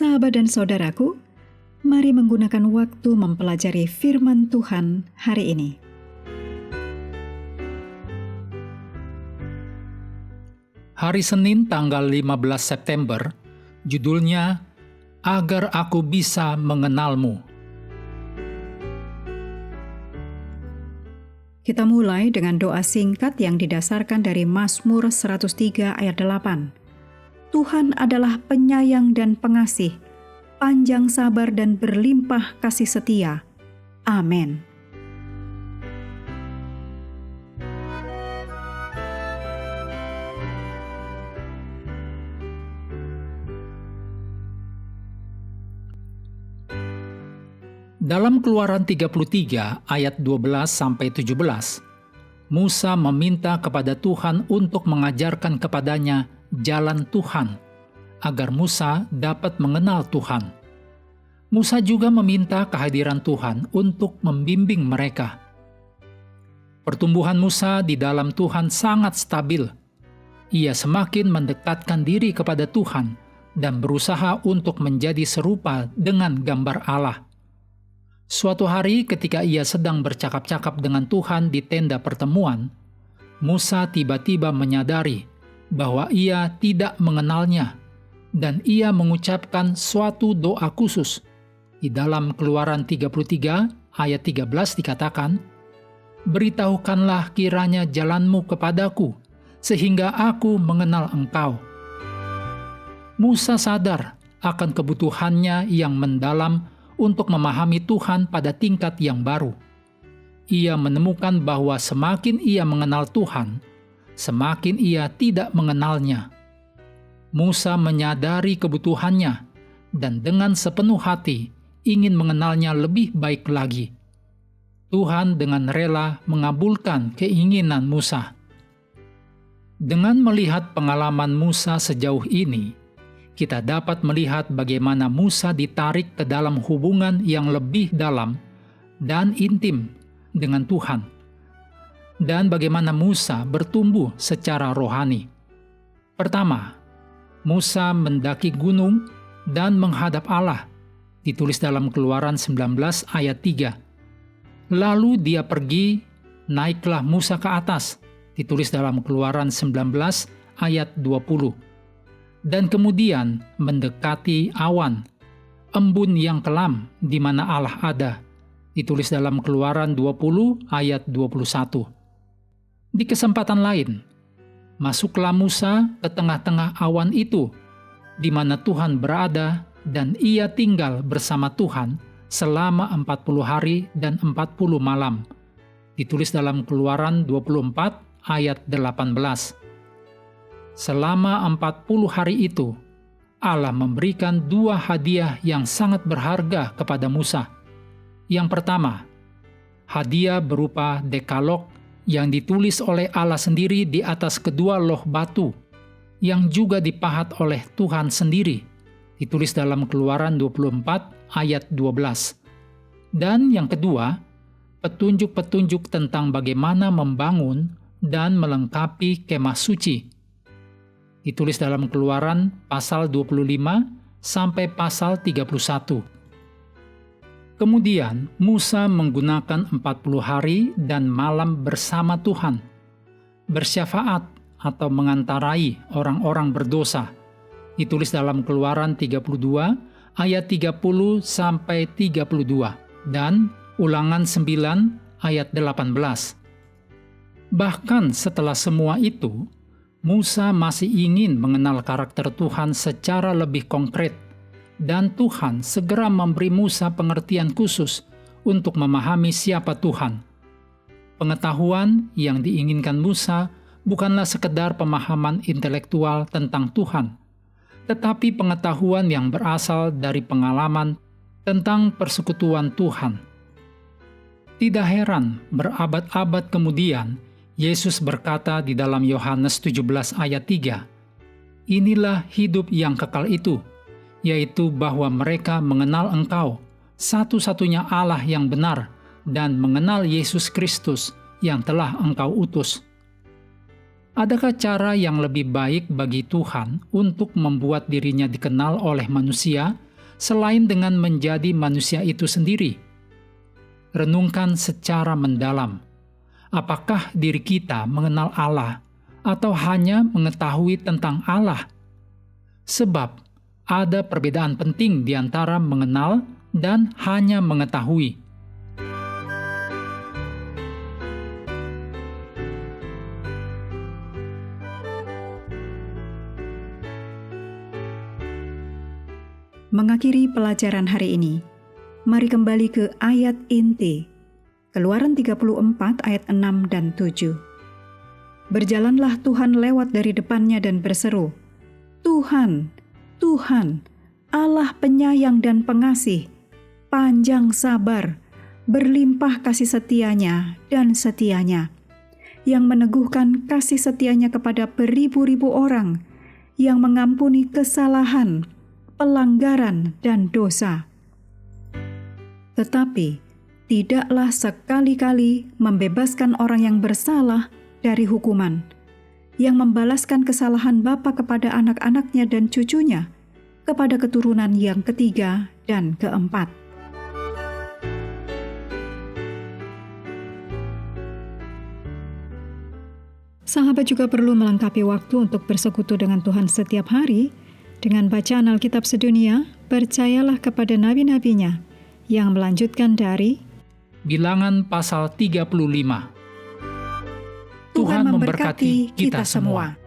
Sahabat dan saudaraku, mari menggunakan waktu mempelajari firman Tuhan hari ini. Hari Senin tanggal 15 September, judulnya Agar Aku Bisa Mengenalmu. Kita mulai dengan doa singkat yang didasarkan dari Mazmur 103 ayat 8. Tuhan adalah penyayang dan pengasih, panjang sabar dan berlimpah kasih setia. Amin. Dalam Keluaran 33 ayat 12-17, Musa meminta kepada Tuhan untuk mengajarkan kepadanya jalan Tuhan, agar Musa dapat mengenal Tuhan. Musa juga meminta kehadiran Tuhan untuk membimbing mereka. Pertumbuhan Musa di dalam Tuhan sangat stabil. Ia semakin mendekatkan diri kepada Tuhan dan berusaha untuk menjadi serupa dengan gambar Allah. Suatu hari ketika ia sedang bercakap-cakap dengan Tuhan di tenda pertemuan, Musa tiba-tiba menyadari bahwa ia tidak mengenalnya, dan ia mengucapkan suatu doa khusus. Di dalam Keluaran 33 ayat 13 dikatakan, "Beritahukanlah kiranya jalanmu kepadaku, sehingga aku mengenal engkau." Musa sadar akan kebutuhannya yang mendalam untuk memahami Tuhan pada tingkat yang baru. Ia menemukan bahwa semakin ia mengenal Tuhan, semakin ia tidak mengenalnya. Musa menyadari kebutuhannya dan dengan sepenuh hati ingin mengenalnya lebih baik lagi. Tuhan dengan rela mengabulkan keinginan Musa. Dengan melihat pengalaman Musa sejauh ini, kita dapat melihat bagaimana Musa ditarik ke dalam hubungan yang lebih dalam dan intim dengan Tuhan, dan bagaimana Musa bertumbuh secara rohani. Pertama, Musa mendaki gunung dan menghadap Allah, ditulis dalam Keluaran 19 ayat 3. Lalu dia pergi, naiklah Musa ke atas, ditulis dalam Keluaran 19 ayat 20. Dan kemudian mendekati awan, embun yang kelam di mana Allah ada, ditulis dalam Keluaran 20 ayat 21. Di kesempatan lain, masuklah Musa ke tengah-tengah awan itu, di mana Tuhan berada, dan ia tinggal bersama Tuhan selama 40 hari dan 40 malam. Ditulis dalam Keluaran 24 ayat 18. Selama 40 hari itu, Allah memberikan dua hadiah yang sangat berharga kepada Musa. Yang pertama, hadiah berupa Dekalog yang ditulis oleh Allah sendiri di atas kedua loh batu, yang juga dipahat oleh Tuhan sendiri, ditulis dalam Keluaran 24 ayat 12. Dan yang kedua, petunjuk-petunjuk tentang bagaimana membangun dan melengkapi kemah suci, ditulis dalam Keluaran pasal 25 sampai pasal 31. Kemudian Musa menggunakan 40 hari dan malam bersama Tuhan, bersyafaat atau mengantarai orang-orang berdosa, ditulis dalam Keluaran 32 ayat 30 sampai 32 dan Ulangan 9 ayat 18. Bahkan setelah semua itu, Musa masih ingin mengenal karakter Tuhan secara lebih konkret, dan Tuhan segera memberi Musa pengertian khusus untuk memahami siapa Tuhan. Pengetahuan yang diinginkan Musa bukanlah sekedar pemahaman intelektual tentang Tuhan, tetapi pengetahuan yang berasal dari pengalaman tentang persekutuan Tuhan. Tidak heran, berabad-abad kemudian, Yesus berkata di dalam Yohanes 17 ayat 3, "Inilah hidup yang kekal itu, yaitu bahwa mereka mengenal Engkau, satu-satunya Allah yang benar, dan mengenal Yesus Kristus yang telah Engkau utus." Adakah cara yang lebih baik bagi Tuhan untuk membuat dirinya dikenal oleh manusia selain dengan menjadi manusia itu sendiri? Renungkan secara mendalam. Apakah diri kita mengenal Allah atau hanya mengetahui tentang Allah? Sebab ada perbedaan penting di antara mengenal dan hanya mengetahui. Mengakhiri pelajaran hari ini, mari kembali ke ayat inti, Keluaran 34 ayat 6 dan 7. Berjalanlah Tuhan lewat dari depannya dan berseru, Tuhan, Tuhan, Allah penyayang dan pengasih, panjang sabar, berlimpah kasih setianya dan setianya, yang meneguhkan kasih setianya kepada beribu-ribu orang, yang mengampuni kesalahan, pelanggaran, dan dosa. Tetapi tidaklah sekali-kali membebaskan orang yang bersalah dari hukuman, yang membalaskan kesalahan bapa kepada anak-anaknya dan cucunya, kepada keturunan yang ketiga dan keempat. Sahabat juga perlu melengkapi waktu untuk bersekutu dengan Tuhan setiap hari dengan bacaan Alkitab sedunia. Percayalah kepada nabi-nabinya yang melanjutkan dari Bilangan pasal 35. Tuhan memberkati kita semua.